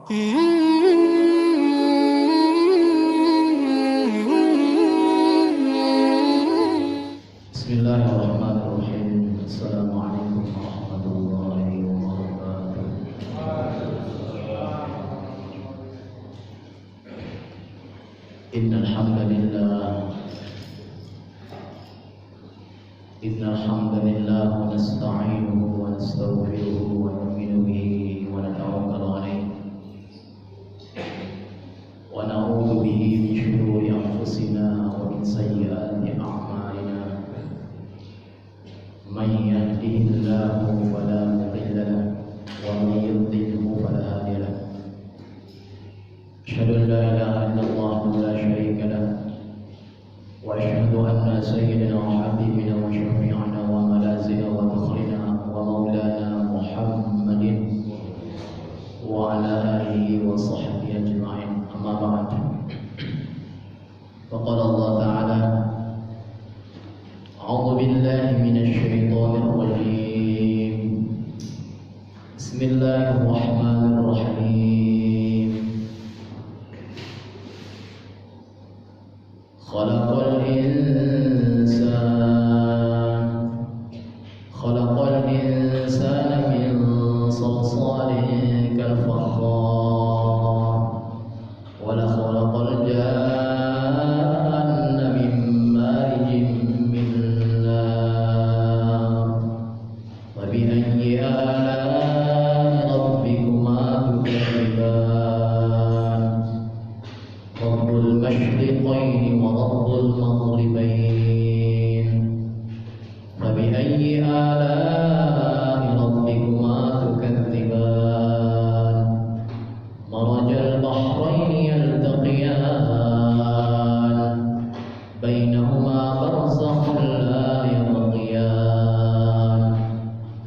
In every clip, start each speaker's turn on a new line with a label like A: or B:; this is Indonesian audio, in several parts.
A: Bismillahirrahmanirrahim. Assalamualaikum warahmatullahi wabarakatuh. Innal hamdalillah wa nasta'inuhu wa nastaghfiruhu wa nu'minu bihi wa natawakkalu alayhi wa na'udzu bihi min shururi anfusina wa min sayyiati a'malina. Man yahdihillahu fala mudilla lahu wa man yudlilhu fala hadiya lahu. Asyhadu an la ilaha illallah la syarika lahu wa asyhadu anna sayyidina wa habibina wa syafi'ana wa malazina wa fakhrina wa maulana Muhammadin wa ala alihi wa sahbihi ajma'in. Amma ba'd. Faqala Allah ta'ala: A'udzu billahi minasy syaithanir rajim. Bismillahirrahmanirrahim. Khalaqal insana min salsalin kal fakhar wa la khalaqal janna min marijin min nar. Wa bi ayyi ala'i rabbikuma tukadziban. Rabbul masyriqaini wa rabbul maghribain. Fa bi ayyi ala'i rabbikuma tukadziban. Marajal bahraini yaltaqiyan. Bainahuma barzakhun la yabghiyan.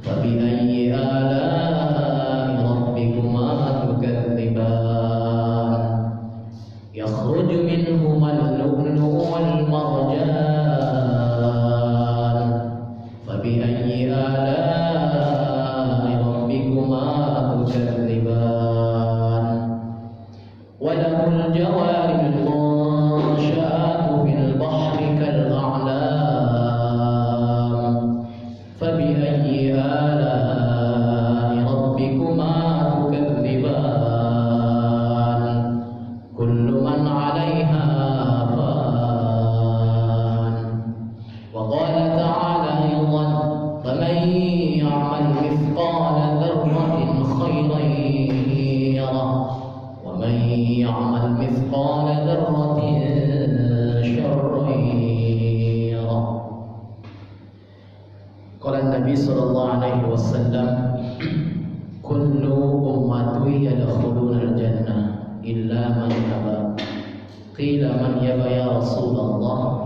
A: Fa bi ayyi ala'i rabbikuma tukadziban. Yakhruju minhuma al-lu'lu'u wal-marjan. Fa bi ayyi ala'i rabbikuma tukadziban. Wa lahul jawaril munsha'atu fil bahri kal-a'lam. Fa bi ayyi ala'i rabbikuma tukadziban. Kullu man 'alayha fan. Wa qala ta'ala aydan: faman ya'mal mithqala dharratin khayran yarah wa man ya'mal mithqala dharratin sharran yarah. Qala Nabi sallallahu alaihi wasallam: kullu ummati yadkhuluna al-jannah illa man aba. Qila man yaba ya Rasulullah?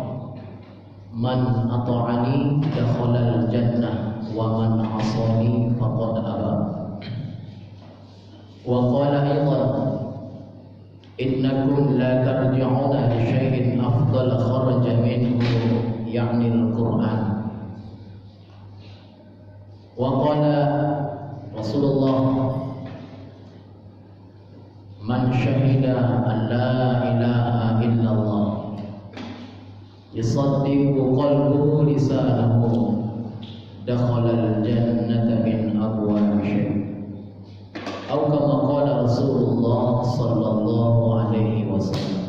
A: Man ata'ani dakhala al-jannah wa man 'asani faqad aba. Wa qala aydan: innakum la tarji'una li syai'in afdal kharaja minhu, ya'ni al-Qur'an. Wa qala Rasulullah: man syahida an la ilaha illallah yusaddiqu qalbuhu lisanuhu dakhala al-jannata min abwabi syai'. Atau kama qala Rasulullah sallallahu alaihi wasallam.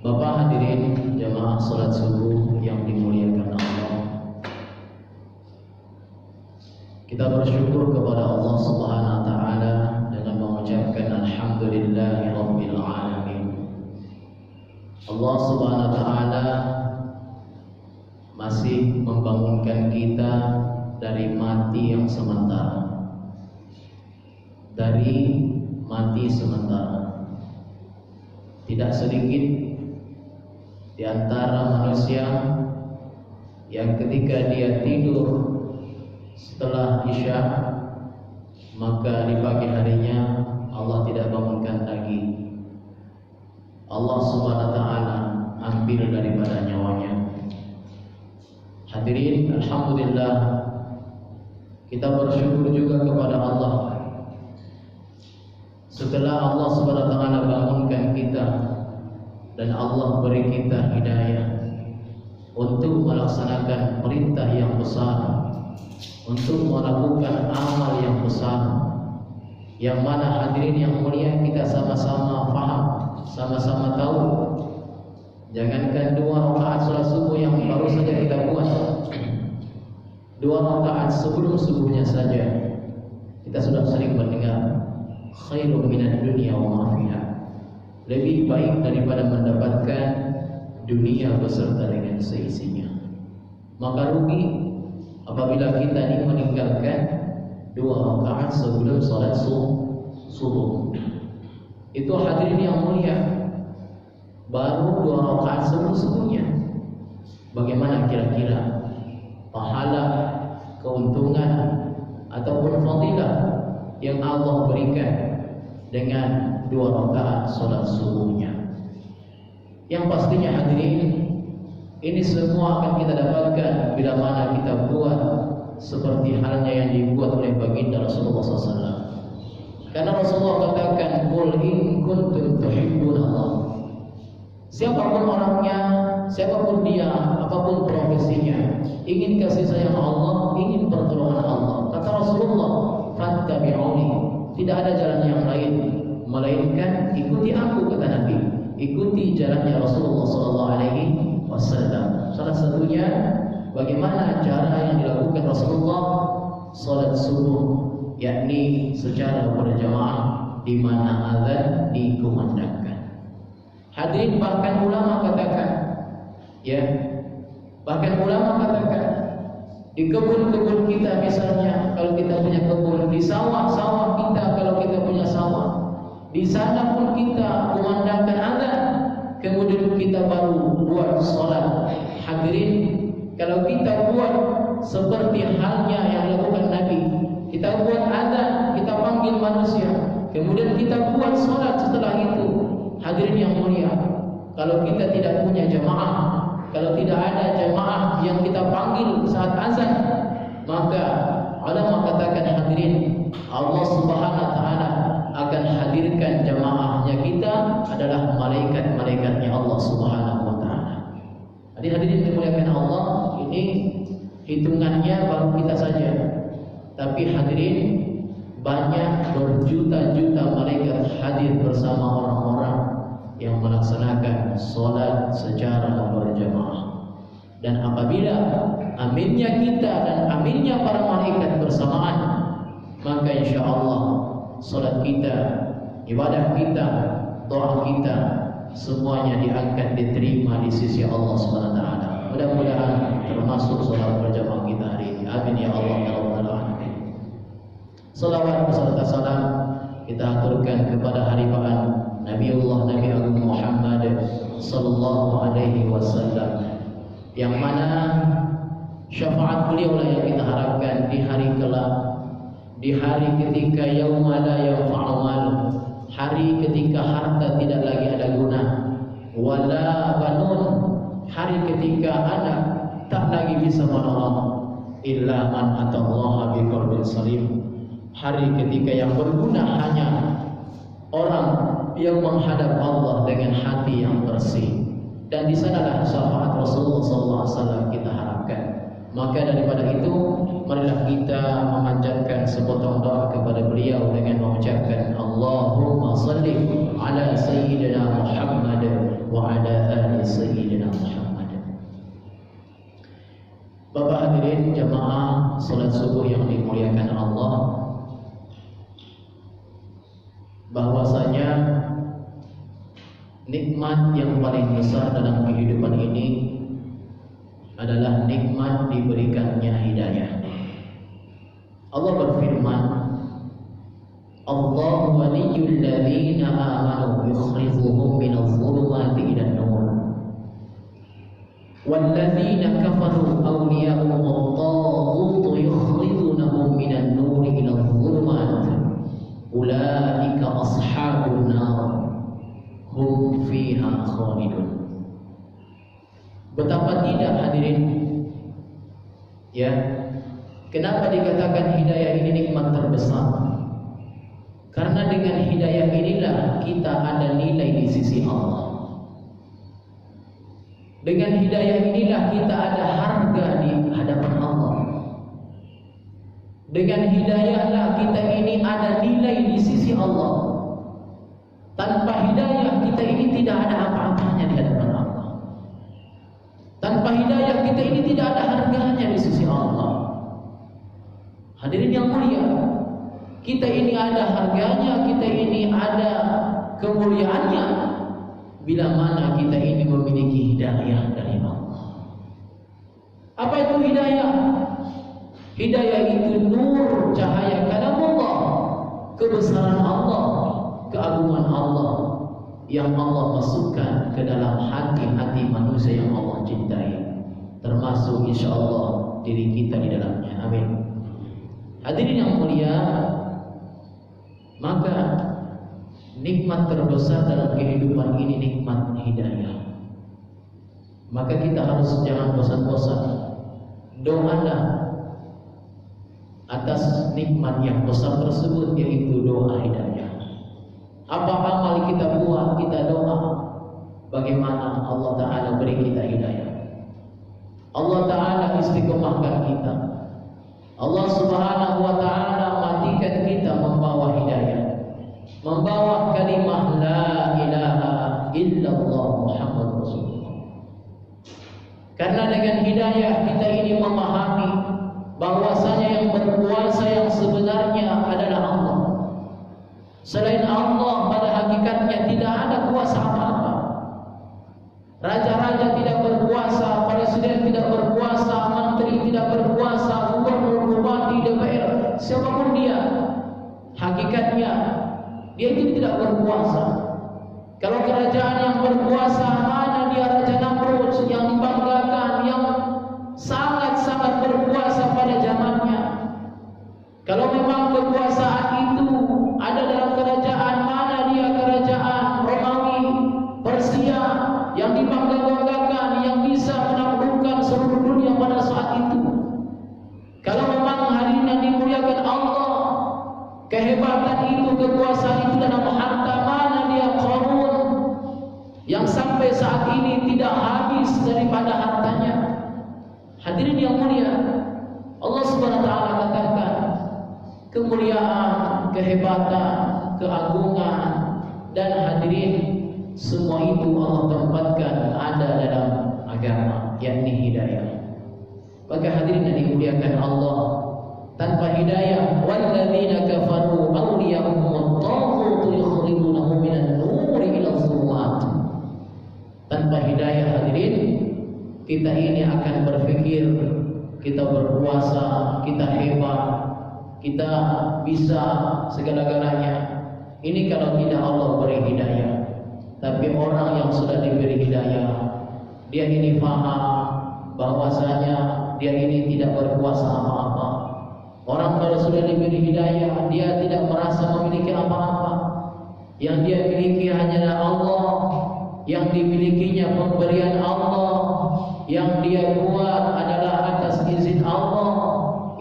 A: Bapak hadirin jamaah salat subuh yang dimuliakan Allah, kita bersyukur kepada Allah Subhanahu wa taala dengan mengucapkan alhamdulillahirabbil alamin. Allah Subhanahu wa taala masih membangunkan kita dari mati yang sementara. Dari mati sementara. Tidak sedikit di antara manusia yang ketika dia tidur setelah Isya, maka di pagi harinya Allah tidak bangunkan lagi. Allah Subhanahu wa taala ambil daripada nyawanya. Hadirin, alhamdulillah, kita bersyukur juga kepada Allah memberi kita hidayah untuk melaksanakan perintah yang besar, untuk melakukan amal yang besar, yang mana hadirin yang mulia kita sama-sama paham, sama-sama tahu. Jangankan 2 rakaat salat subuh yang baru saja kita buat, 2 rakaat sebelum subuhnya saja kita sudah sering mendengar khairun minad dunya wa ma fiha, lebih baik daripada mendapatkan dunia beserta dengan seisinya. Maka rugi apabila kita ini meninggalkan 2 rakaat sebelum salat subuh. Itu hadirin yang mulia, baru 2 rakaat sebelum subuhnya. Bagaimana kira-kira pahala, keuntungan ataupun fadilah yang Allah berikan dengan 2 rakaat salat subuhnya? Yang pastinya hadirin, ini semua akan kita dapatkan bila mana kita buat seperti halnya yang dibuat oleh baginda Rasulullah SAW. Karena Rasulullah katakan, "Qul in kuntum tuhibbunallah." Siapapun orangnya, siapapun dia, apapun profesinya, ingin kasih sayang Allah, ingin pertolongan Allah, kata Rasulullah, "Fattabi'uni." Tidak ada jalan yang lain melainkan ikuti aku, kata Nabi. Ikuti jalannya Rasulullah SAW. Salah satunya bagaimana cara yang dilakukan Rasulullah salat subuh, yakni secara berjamaah di mana azan dikumandangkan. Hadirin, bahkan ulama katakan, di kebun-kebun kita misalnya, kalau kita punya kebun, di sawah-sawah kita kalau kita punya sawah, di sana pun kita kumandangkan azan, kemudian kita baru buat salat. Hadirin, kalau kita buat seperti halnya yang dilakukan Nabi, kita buat azan, kita panggil manusia, kemudian kita buat salat setelah itu. Hadirin yang mulia, kalau kita tidak punya jamaah, kalau tidak ada jamaah yang kita panggil saat azan, maka ulama katakan hadirin, Allah Subhanahu wa taala akan hadirkan jamaahnya kita adalah malaikat-malaikatnya Allah Subhanahu wa taala. Hadirin dimuliakan Allah, ini hitungannya baru kita saja. Tapi hadirin, banyak berjuta-juta malaikat hadir bersama orang-orang yang melaksanakan sholat secara berjamaah. Dan apabila aminnya kita dan aminnya para malaikat bersamaan, maka insya Allah sholat kita, ibadah kita, doa kita, semuanya diangkat, diterima di sisi Allah SWT. Mudah-mudahan termasuk sholat berjamaah kita hari ini. Amin ya Allah ya Rabbal Alamin. Salawat beserta salam kita aturkan kepada haribaan Nabiullah Nabi Agung Muhammad sallallahu alaihi wasallam, yang mana syafaat beliau lah yang kita harapkan di hari kelak, di hari ketika yauma la yanfa'u mal, hari ketika harta tidak lagi ada guna, wala banun, hari ketika anak tak lagi bisa menolong, illa man atallaha biqalbin salim, hari ketika yang berguna hanya orang yang menghadap Allah dengan hati yang bersih. Dan di sanalah syafaat Rasulullah SAW kita harapkan. Maka daripada itu, marilah kita memanjatkan sepotong doa kepada beliau dengan mengucapkan Allahumma salli ala Sayyidina Muhammad wa ala ali Sayyidina Muhammad. Bapak hadirin jamaah salat subuh yang dimuliakan Allah, bahwasanya nikmat yang paling besar dalam kehidupan ini adalah nikmat diberikannya hidayah. Allah berfirman, Allahu waliyyul ladzina amanu yukhrijuhum minadh dhulumati ilan nur wal ladzina kafaru awliya'uhum at-taghut yukhrijunahum minan nuri iladh dhulumati ulaika ashabun nar hum fiha khalidun. Betapa tidak hadirin, ya, kenapa dikatakan hidayah ini nikmat terbesar? Karena dengan hidayah inilah kita ada nilai di sisi Allah. Dengan hidayah inilah kita ada harga di hadapan Allah. Dengan hidayahlah kita ini ada nilai di sisi Allah. Tanpa hidayah kita ini tidak ada apa-apanya di hadapan Allah. Tanpa hidayah kita ini tidak ada harganya di sisi Allah. Hadirin yang mulia, kita ini ada harganya, kita ini ada kemuliaannya bila mana kita ini memiliki hidayah dari Allah. Apa itu hidayah? Hidayah itu nur, cahaya kalamullah, kebesaran Allah, keagungan Allah yang Allah masukkan ke dalam hati-hati manusia yang Allah cintai, termasuk insyaallah diri kita di dalamnya. Amin. Hadirin yang mulia, maka nikmat terbesar dalam kehidupan ini nikmat hidayah. Maka kita harus jangan bosan-bosan doalah atas nikmat yang besar tersebut, yaitu doa hidayah. Apa amal kita buat, kita doa bagaimana Allah Ta'ala beri kita hidayah. Allah Ta'ala istiqomahkan kita. Allah Subhanahu wa Ta'ala matikan kita membawa hidayah, membawa kalimah la ilaha illallah Muhammad Rasulullah. Karena dengan hidayah kita ini memahami bahwasanya yang berkuasa yang sebenarnya adalah Allah. Selain Allah pada hakikatnya tidak ada kuasa apa-apa. Raja-raja tidak berkuasa, presiden tidak berkuasa, menteri tidak berkuasa, gubernur, bupati, DPR, siapapun dia, hakikatnya dia itu tidak berkuasa. Kalau kerajaan yang berkuasa, mana dia Raja Namrud yang dibanggakan, yang sangat-sangat berkuasa pada zamannya. Kalau memang kekuasaan itu ada dalam kerajaan, mana dia kerajaan Romawi, Persia yang dibangga-banggakan, yang bisa menaklukkan seluruh dunia pada saat itu. Kalau memang hadirin yang dimuliakan Allah, kehebatan itu, kekuasaan itu dalam harta, mana dia Qarun yang sampai saat ini tidak habis daripada hartanya. Hadirin yang mulia, Allah Subhanahu wa Ta'ala katakan kemuliaan, kehebatan, keagungan, dan hadirin semua itu Allah tempatkan ada dalam agama, yakni hidayah. Maka hadirin yang dimuliakan Allah, tanpa hidayah, walladzina kafaru awliya'uhum at-taghut yukhrijunahum minan nuri ila dhulumat. Tanpa hidayah hadirin, kita ini akan berpikir kita berkuasa, kita hebat, kita bisa segala-galanya. Ini kalau tidak Allah beri hidayah. Tapi orang yang sudah diberi hidayah, dia ini paham bahwasanya dia ini tidak berkuasa apa-apa. Orang kalau sudah diberi hidayah, dia tidak merasa memiliki apa-apa. Yang dia miliki hanyalah Allah, yang dimilikinya pemberian Allah, yang dia buat adalah atas izin Allah.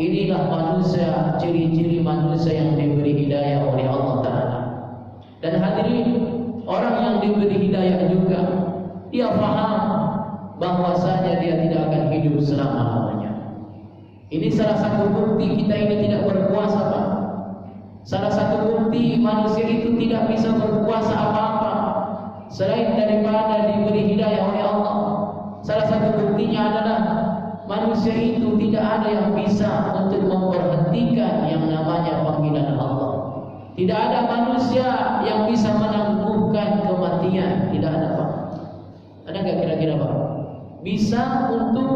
A: Inilah manusia, ciri-ciri manusia yang diberi hidayah oleh Allah Ta'ala. Dan hadirin, orang yang diberi hidayah juga, dia faham bahwasanya dia tidak akan hidup selama-lamanya. Ini salah satu bukti kita ini tidak berkuasa, Pak. Salah satu bukti manusia itu tidak bisa berkuasa apa-apa selain daripada diberi hidayah oleh Allah. Salah satu buktinya adalah manusia itu tidak ada yang bisa untuk memberhentikan yang namanya panggilan Allah. Tidak ada manusia yang bisa menangguhkan kematian. Tidak ada, Pak. Ada nggak kira-kira, Pak? Bisa untuk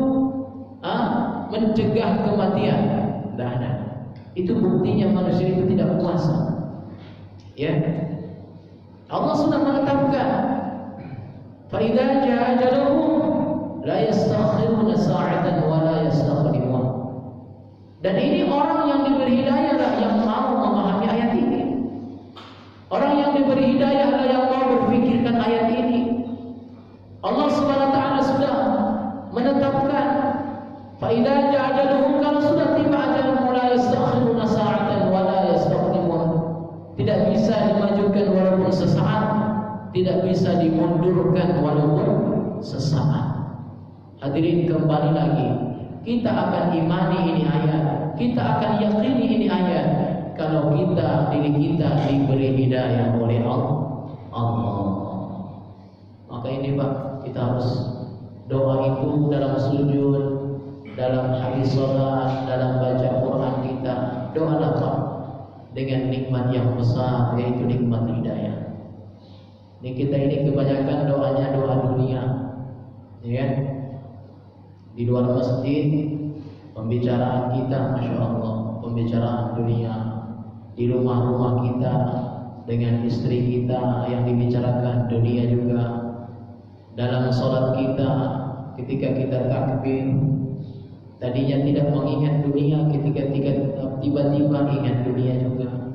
A: mencegah kematian? Tidak ada. Itu buktinya manusia itu tidak kuasa. Ya, Allah sudah menetapkan, fa idza jaa ajaluhum la yastakhiruna sa'atan wa la yastaqdimun. Dan ini orang yang diberi hidayah lah yang mau memahami ayat ini. Orang yang diberi hidayah lah yang mau berfikirkan ayat ini. Allah Subhanahu wa Ta'ala sudah menetapkan, fa idza jaa ajaluhum, kalau sudah tiba ajalmu la yastakhiruna sa'atan wa la yastaqdimun. Tidak bisa dimajukan walaupun sesaat, tidak bisa dimundurkan walaupun sesaat. Hadirin, kembali lagi, kita akan imani ini ayat, kita akan yakini ini ayat kalau diri kita diberi hidayah oleh Allah. Maka ini Pak, kita harus doa itu dalam sujud, dalam habis sholat, dalam baca Quran kita, doalah Pak dengan nikmat yang besar, yaitu nikmat hidayah. Ini kita ini kebanyakan doanya doa dunia, ya. Di luar masjid pembicaraan kita, masya Allah, pembicaraan dunia. Di rumah-rumah kita dengan istri kita yang dibicarakan dunia juga. Dalam sholat kita, ketika kita takbir, tadinya tidak mengingat dunia, ketika tiba-tiba ingat dunia juga.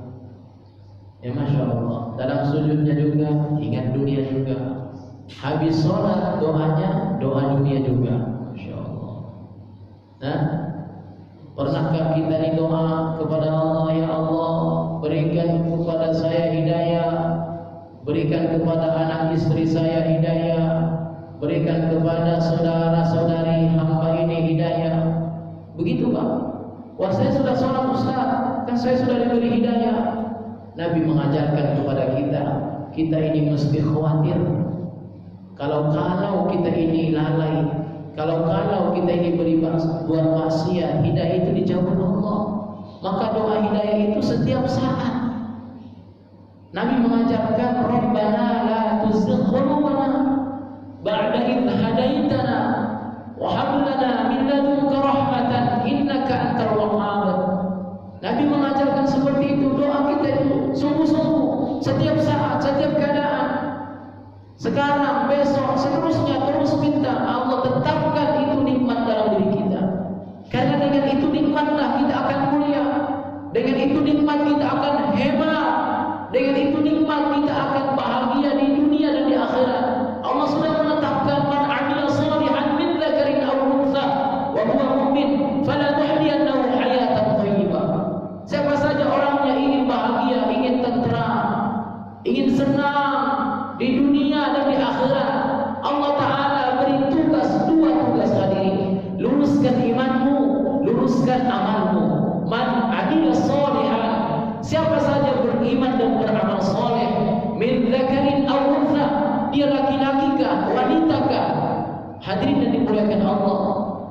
A: Ya masya Allah. Dalam sujudnya juga ingat dunia juga. Habis sholat doanya doa dunia juga. Masya Allah. Nah, pernahkah kita doa kepada Allah, ya Allah, berikan kepada saya hidayah, berikan kepada anak istri saya hidayah, berikan kepada saudara-saudari hamba ini hidayah. Begitu Pak. Wah, saya sudah sholat Ustaz, kan saya sudah diberi hidayah. Nabi mengajarkan kepada kita ini mesti khawatir. Kalau kita ini lalai, kalau kita ini buat maksiat, hidayah itu dijauhkan Allah. Maka doa hidayah itu setiap saat. Nabi mengajarkan, Rabbana la tuzigh qulubana ba'da idh hadaitana wa hab lana min ladunka rahmatan innaka antal wahhab. Nabi mengajarkan seperti itu. Doa kita itu sungguh-sungguh, setiap saat, setiap keadaan. Sekarang, besok, seterusnya, terus minta Allah tetapkan itu nikmat dalam diri kita. Karena dengan itu nikmatlah kita akan mulia. Dengan itu nikmat kita akan hebat. Dengan itu nikmat kita akan bahagia di dunia dan di akhirat. Allah sudah menetapkan, man 'amila shalihan min dzakarin aw untha wa huwa mu'min falanuhyiyannahu hayatan thayyibah. Siapa saja orang yang ingin bahagia, ingin tenteram, ingin senang di dunia dan di akhirat, Allah Ta'ala beri dua tugas hadirin. Luruskan imanmu, luruskan amalmu. Man 'amila shalihan, siapa saja beriman dan beramal soleh, min dzakarin aw untha, dia laki-laki kah, wanita kah? Hadirin yang dimuliakan Allah,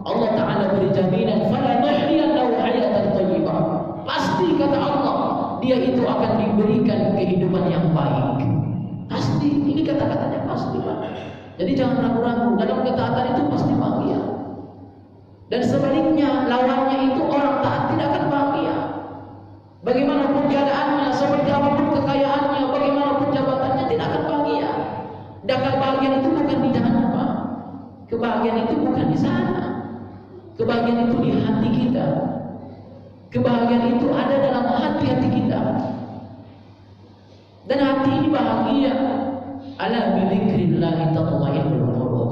A: Allah Ta'ala beri jaminan, falanuhyiyannahu hayatan thayyibah. Pasti kata Allah, dia itu akan diberikan kehidupan yang baik. Pasti, ini kata-katanya pasti Pak. Jadi jangan ragu-ragu, dalam ketaatan itu pasti bahagia. Dan sebaliknya, lawannya itu orang taat tidak akan bahagia. Bagaimanapun keadaannya, seperti apapun kekayaannya, bagaimanapun jabatannya, tidak akan bahagia. Dan kebahagiaan itu bukan di jannah Pak. Kebahagiaan itu bukan di sana. Kebahagiaan itu di hati kita. Kebahagiaan itu ada dalam hati-hati kita. Dan hati ini bahagia. Ala bi dzikrillah tatma'innul qulub.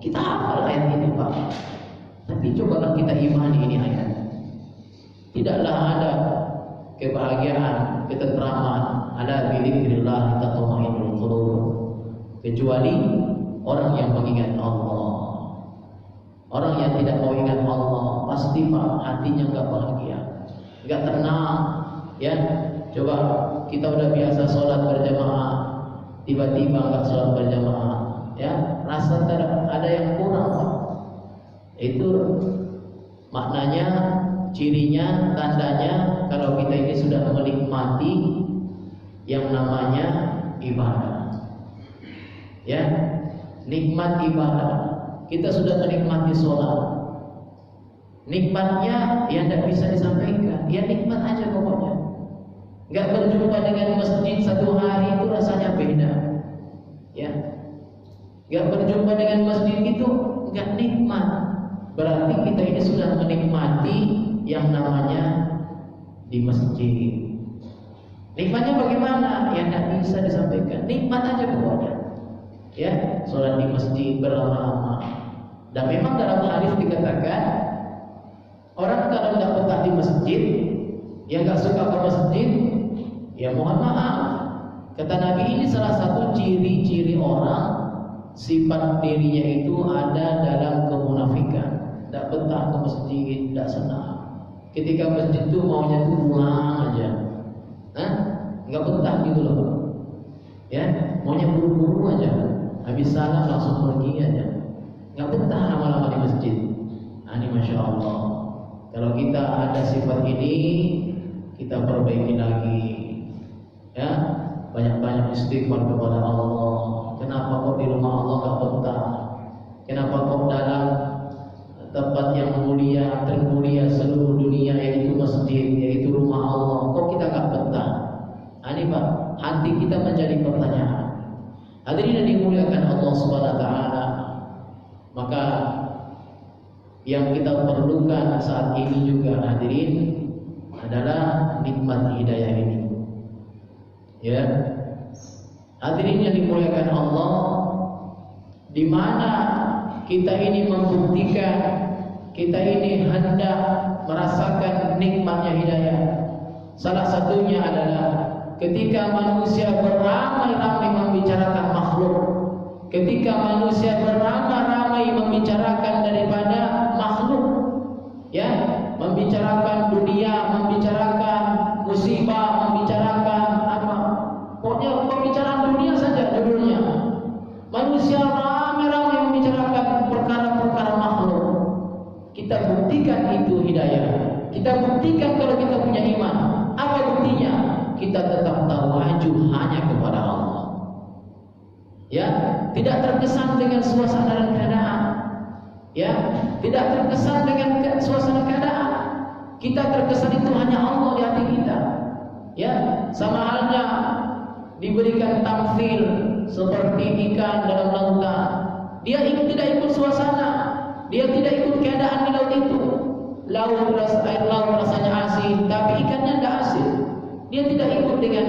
A: Kita hafal ayat ini Pak. Tapi cobalah kita imani ini ayat. Tidaklah ada kebahagiaan, ketenteraman, ala bi dzikrillah tatma'innul qulub, kecuali orang yang mengingat Allah. Orang yang tidak mau ingat Allah, pasti Pak hatinya enggak bahagia, enggak tenang, ya. Coba kita udah biasa sholat berjamaah, tiba-tiba enggak sholat berjamaah, ya, rasa ada yang kurang Pak. Itu maknanya, cirinya, tandanya kalau kita ini sudah menikmati yang namanya ibadah, ya, nikmat ibadah. Kita sudah menikmati sholat, nikmatnya yang tidak bisa disampaikan, ya nikmat aja pokoknya. Nggak berjumpa dengan masjid satu hari itu rasanya beda, ya. Nggak berjumpa dengan masjid itu nggak nikmat. Berarti kita ini sudah menikmati yang namanya di masjid. Nikmatnya bagaimana? Ya tidak bisa disampaikan. Nikmat aja pokoknya, ya. Sholat di masjid berlama-lama. Dan memang dalam hadis dikatakan, orang kalau nggak betah di masjid, ya nggak suka ke masjid, ya mohon maaf. Kata Nabi, ini salah satu ciri-ciri orang, sifat dirinya itu ada dalam kemuliaan kemunafikan, tidak betah ke masjid, tidak senang. Ketika masjid itu maunya tuh pulang aja, nggak betah gitu loh, ya, maunya buru-buru aja, habis salam langsung pergi aja, nggak betah lama-lama di masjid. Ini masya Allah. Kalau kita ada sifat ini, kita perbaiki lagi, ya, banyak-banyak istighfar kepada Allah. Kenapa kok di rumah Allah nggak betah? Kenapa kok dalam tempat yang mulia, termulia seluruh dunia, yaitu masjid, yaitu rumah Allah, kok kita nggak betah? Ini Pak, hati kita menjadi pertanyaan. Hadirin yang dimuliakan Allah Subhanahu Wa Taala, maka yang kita perlukan saat ini juga hadirin adalah nikmat hidayah ini. Ya, hadirin yang dimuliakan Allah, di mana kita ini membuktikan kita ini hendak merasakan nikmatnya hidayah. Salah satunya adalah ketika manusia beramai-ramai membicarakan makhluk, ketika manusia beramai-ramai membicarakan daripada makhluk, ya, membicarakan dunia, membicarakan musibah, membicarakan apa, pokoknya pembicaraan dunia saja judulnya. Manusia ramai-ramai membicarakan perkara-perkara makhluk. Kita buktikan itu hidayah. Kita buktikan kalau kita punya iman. Apa buktinya? Kita tetap tawaju hanya kepada Allah. Ya, tidak terkesan dengan suasana dan keadaan. Ya, tidak terkesan dengan suasana keadaan. Kita terkesan itu hanya Allah di hati kita. Ya, sama halnya diberikan tamfil seperti ikan dalam lautan. Dia tidak ikut suasana, dia tidak ikut keadaan di laut itu. Air laut rasanya asin, tapi ikannya tidak asin. Dia tidak ikut dengan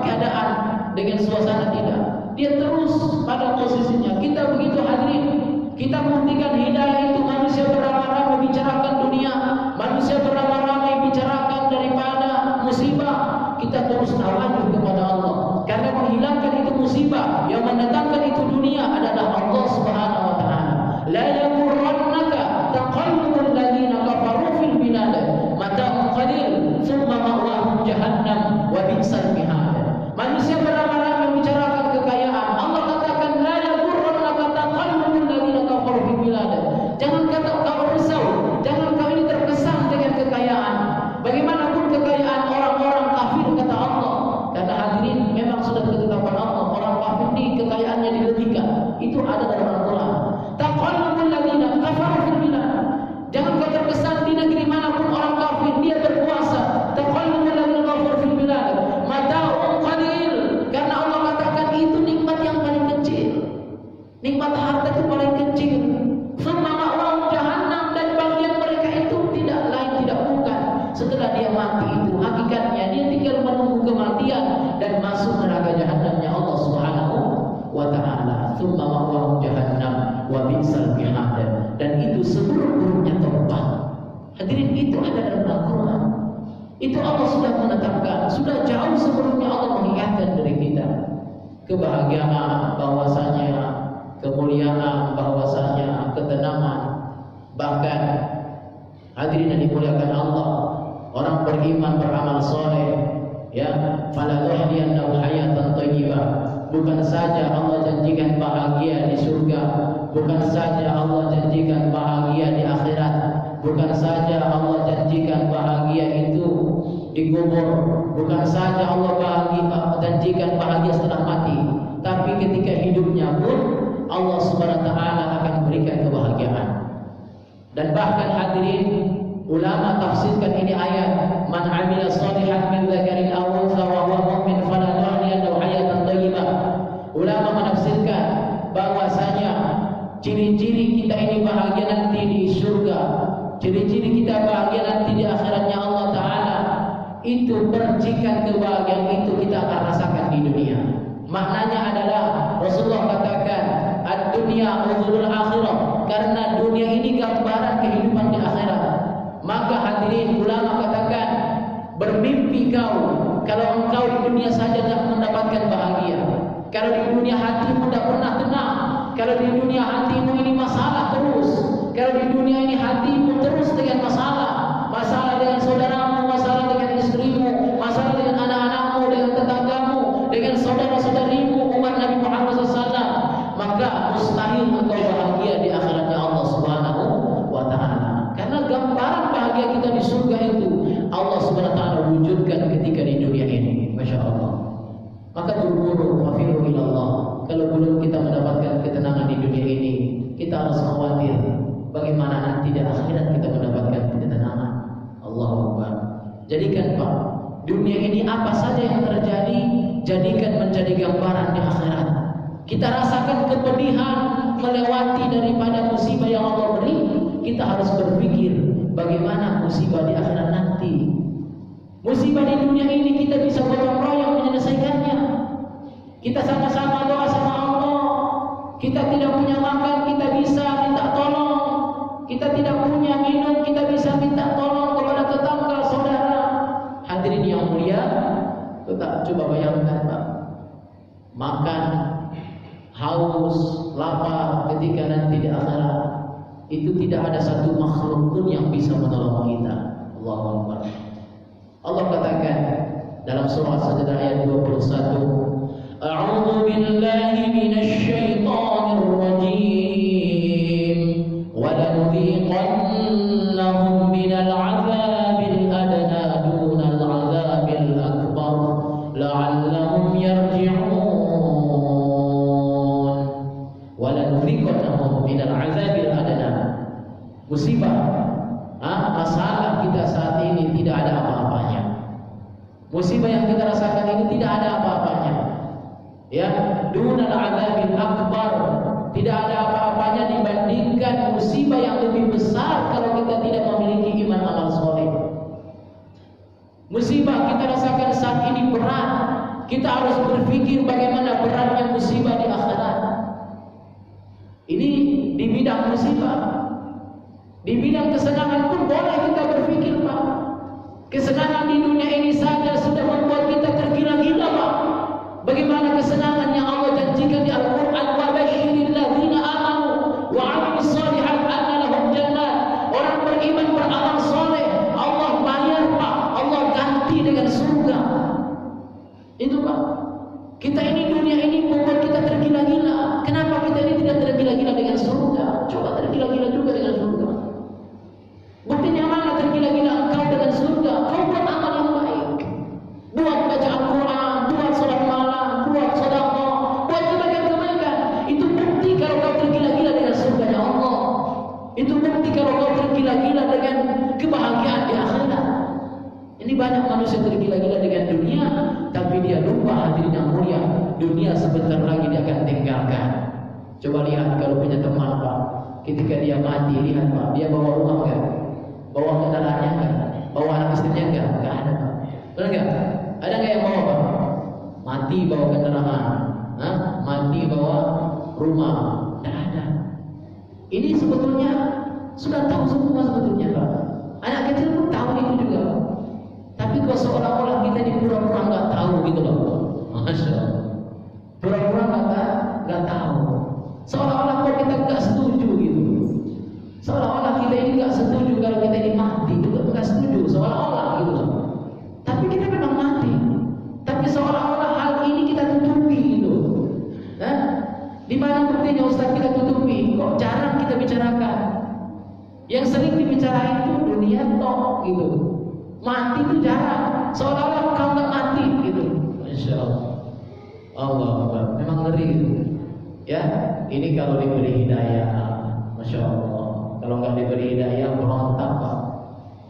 A: keadaan, dengan suasana, tidak. Dia terus pada posisinya. Kita begitu hadirin. Kita buktikan hidayah itu manusia beramai-ramai membicarakan dunia, manusia beramai-ramai bicarakan daripada musibah. Kita terus tawajud kepada Allah. Karena menghilangkan itu musibah, yang mendatangkan itu dunia adalah Allah Subhanahu Wa Taala. La yamurrannaka taqallubul ladzina kafaru fil bilad, mata'un qalil, thumma ma'wahum jahannam wa bi'sal mihad. Manusia beramai-ramai membicarakan kekayaan. Allah katakan la yamurrannaka taqallubul ladzina kafaru fil bilad. Jangan kau risau, jangan kau ini terkesan dengan kekayaan. Bagaimanapun kekayaan orang-orang kafir, kata Allah. Karena hadirin memang sudah ketetapan Allah, orang kafir ini kekayaannya dilebihkan. Itu ada dalam Al-Quran. Taqallubul ladzina kafaru fil bilad. Jangan kau terkesan di negeri manapun orang kafir dia berkuasa. Taqallubul ladzina kafaru fil bilad. Mata'un qalil. Karena Allah katakan itu nikmat yang paling kecil. Nikmat harta itu paling kecil. Summa ma'wahum jahannam, dan bagian mereka itu tidak lain tidak bukan setelah dia mati itu hakikatnya dia tinggal menunggu kematian dan masuk neraka jahanamnya Allah Subhanahu Wa Taala. Tsumma ma'wahum jahannam wa bi'sal mihad, dan itu seburuk-buruknya tempat. Hadirin, itu ada dalam Al-Quran. Itu Allah sudah menetapkan, sudah jauh sebelumnya Allah mengingatkan dari kita. Kebahagiaan bahwasanya, kemuliaan bahwasanya, ketenangan. Bahkan hadirin yang dimuliakan Allah, orang beriman beramal soleh, ya, fala nuhyiyannahu hayatan thayyibah. Bukan saja Allah janjikan bahagia di surga, bukan saja Allah janjikan bahagia di akhirat, bukan saja Allah janjikan bahagia itu di kubur, bukan saja Allah janjikan bahagia setelah mati, tapi ketika hidupnya pun Allah Subhanahu Wa Taala akan berikan kebahagiaan. Dan bahkan hadirin, ulama tafsirkan ini ayat, man 'amila shalihan min dzakarin aw untha wa huwa mu'min falanuhyiyannahu hayatan thayyibah. Ulama menafsirkan bahwasanya ciri-ciri kita ini bahagia nanti di surga, ciri-ciri kita bahagia nanti di akhiratnya Allah Ta'ala, itu percikan kebahagiaan itu kita akan rasakan di dunia. Maknanya adalah Rasulullah katakan ad-dunya udhurul akhirah, karena dunia ini gambaran kehidupan di akhirat. Maka hadirin, ulama katakan bermimpi kau kalau engkau di dunia saja tidak mendapatkan bahagia, kalau di dunia hatimu tidak pernah tenang, kalau di dunia hatimu ini masalah terus, jadikan menjadi gambaran di akhirat. Kita rasakan kepedihan melewati daripada musibah yang Allah beri, kita harus berpikir bagaimana musibah di akhirat nanti. Musibah di dunia ini kita bisa gotong royong menyelesaikannya. Kita sama-sama doa sama Allah. Kita tidak punya makan, kita bisa minta tolong. Kita tidak punya minum, kita bisa minta tolong kepada tetangga, saudara. Hadirin yang mulia, tetap coba bayangkan Pak, makan, haus, lapar ketika nanti di akhirat, itu tidak ada satu makhluk pun yang bisa menolong kita. Allahu Akbar. Allah katakan dalam surah Sajdah ayat 21, A'udzu billahi minasy syaithanir rajim. Wa lanudhiqannahum minal 'adzabil adna dunal 'adzabil akbar la'allahum yarji'un. Wa lanudhiqannahum minal 'adzabil adna. Musibah, masalah kita saat ini tidak ada apa-apanya. Musibah yang kita rasakan ini tidak ada apa-apanya. Ya, dunal 'adzabil akbar, tidak ada apa-apanya dibandingkan musibah yang lebih besar kalau kita tidak memiliki iman amal soleh. Musibah kita rasakan saat ini berat, kita harus berpikir bagaimana beratnya musibah di akhirat. Ini di bidang musibah. Di bidang kesenangan pun boleh kita berpikir Pak. Kesenangan di dunia ini saja sudah membuat kita tergila-gila Pak. Bagaimana kesenangan yang Allah janjikan di Al-Quran, wa basyiril ladzina amanu wa 'amilus shalihat anna lahum jannat. Orang beriman beramal soleh, Allah bayar Pak, Allah ganti dengan surga. Itu Pak. Kita ini dunia ini membuat kita tergila-gila. Kenapa kita ini tidak tergila-gila dengan surga? Coba tergila-gila juga dengan surga. Buktinya mana tergila-gila engkau dengan surga? Kau buat amal yang baik, buat baca Al-Quran, buat sholat malam, buat sedekah, buat kebaikan-kebaikan. Itu bukti kalau kau tergila-gila dengan surganya Allah. Itu bukti kalau kau tergila-gila dengan kebahagiaan di akhirat. Ini banyak manusia tergila-gila dengan dunia, tapi dia lupa hadirin yang mulia, dunia sebentar lagi dia akan tinggalkan. Coba lihat kalau punya teman Pak, ketika dia mati, lihat Pak, dia bawa uang enggak? Bawa kendaraannya enggak? Bawa anak istrinya enggak? Enggak ada Pak. Benar enggak? Ada enggak yang bawa Pak? Mati bawa kendaraan, mati bawa rumah, enggak ada. Ini sebetulnya sudah tahu semua sebetulnya Pak. Anak kecil pun tahu itu juga Pak. Tapi kok seolah-olah kita ini pura-pura enggak tahu gitu loh. Masya Allah. Pura-pura enggak tahu. Seolah-olah kok kita enggak setuju gitu. Seolah-olah kita ini enggak setuju kalau kita ini mati, kita enggak setuju, seolah-olah gitu. Tapi kita memang mati. Tapi seolah-olah hal ini kita tutupi gitu. Di mana buktinya Ustaz kita tutupi? Kok jarang kita bicarakan? Yang sering dibicarakan itu dunia toh gitu. Mati itu jarang. Seolah-olah kau enggak mati gitu. Masya Allah. Allah Akbar. Memang ngeri gitu. Ya, ini kalau diberi hidayah, Masya Allah. Kalau nggak diberi hidayah, berontak Pak.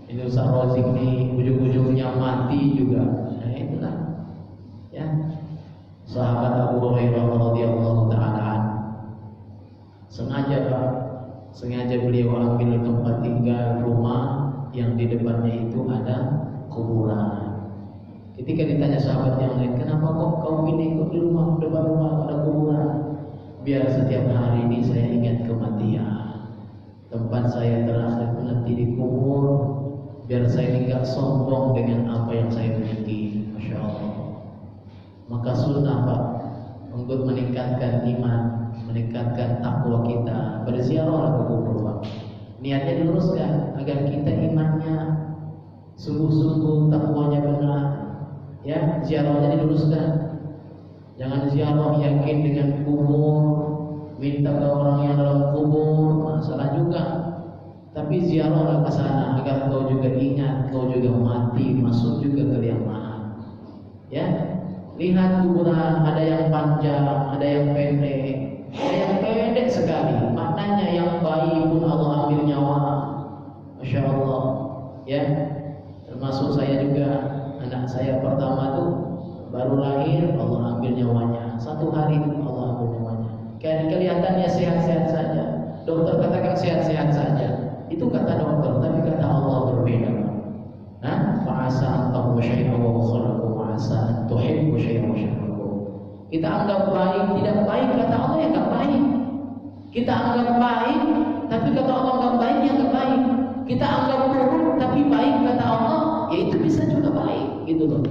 A: Ini Ustaz Rozik nih, ujung-ujungnya mati juga. Nah itulah. Ya, sahabat Abu Hurairah radhiyallahu ta'ala sengaja Pak, sengaja beliau ambil tempat tinggal rumah yang di depannya itu ada kuburan. Ketika ditanya sahabat yang lain, kenapa kok kau ini di rumah, depan rumah ada kuburan? Biar setiap hari ini saya ingat kematian. Tempat saya terakhir nanti dikubur, biar saya tidak sombong dengan apa yang saya miliki. Masya Allah. Maka sunnah Pak, untuk meningkatkan iman, meningkatkan takwa kita, berziarah ke kubur Pak. Niatnya diluruskan agar kita imannya sungguh-sungguh, takwanya benar. Ya, ziarahnya diluruskan. Jangan ziarah yakin dengan kubur, minta ke orang yang dalam kubur, masalah juga. Tapi ziarahlah ke sana agar kau juga ingat, kau juga mati, masuk juga ke liang lahat. Ya, lihat kuburan, ada yang panjang, ada yang pendek, ada yang pendek sekali. Maknanya yang bayi pun Allah ambil nyawa. Masya Allah. Ya, termasuk saya juga, anak saya pertama tuh baru lahir, Allah satu hari Allah ambil nyawanya. Kelihatannya sehat-sehat saja, dokter katakan sehat-sehat saja, itu kata dokter, tapi kata Allah berbeda. Fa'asa an tahubbu syai'an wa huwa khalaqakum wa 'asa an tuhibbu syai'an wa syarrakum. Kita anggap baik, tidak baik, kata Allah ya enggak baik. Kita anggap baik, tapi kata Allah enggak baik, ya enggak baik. Kita anggap buruk tapi baik kata Allah, ya itu bisa juga baik, gitu loh.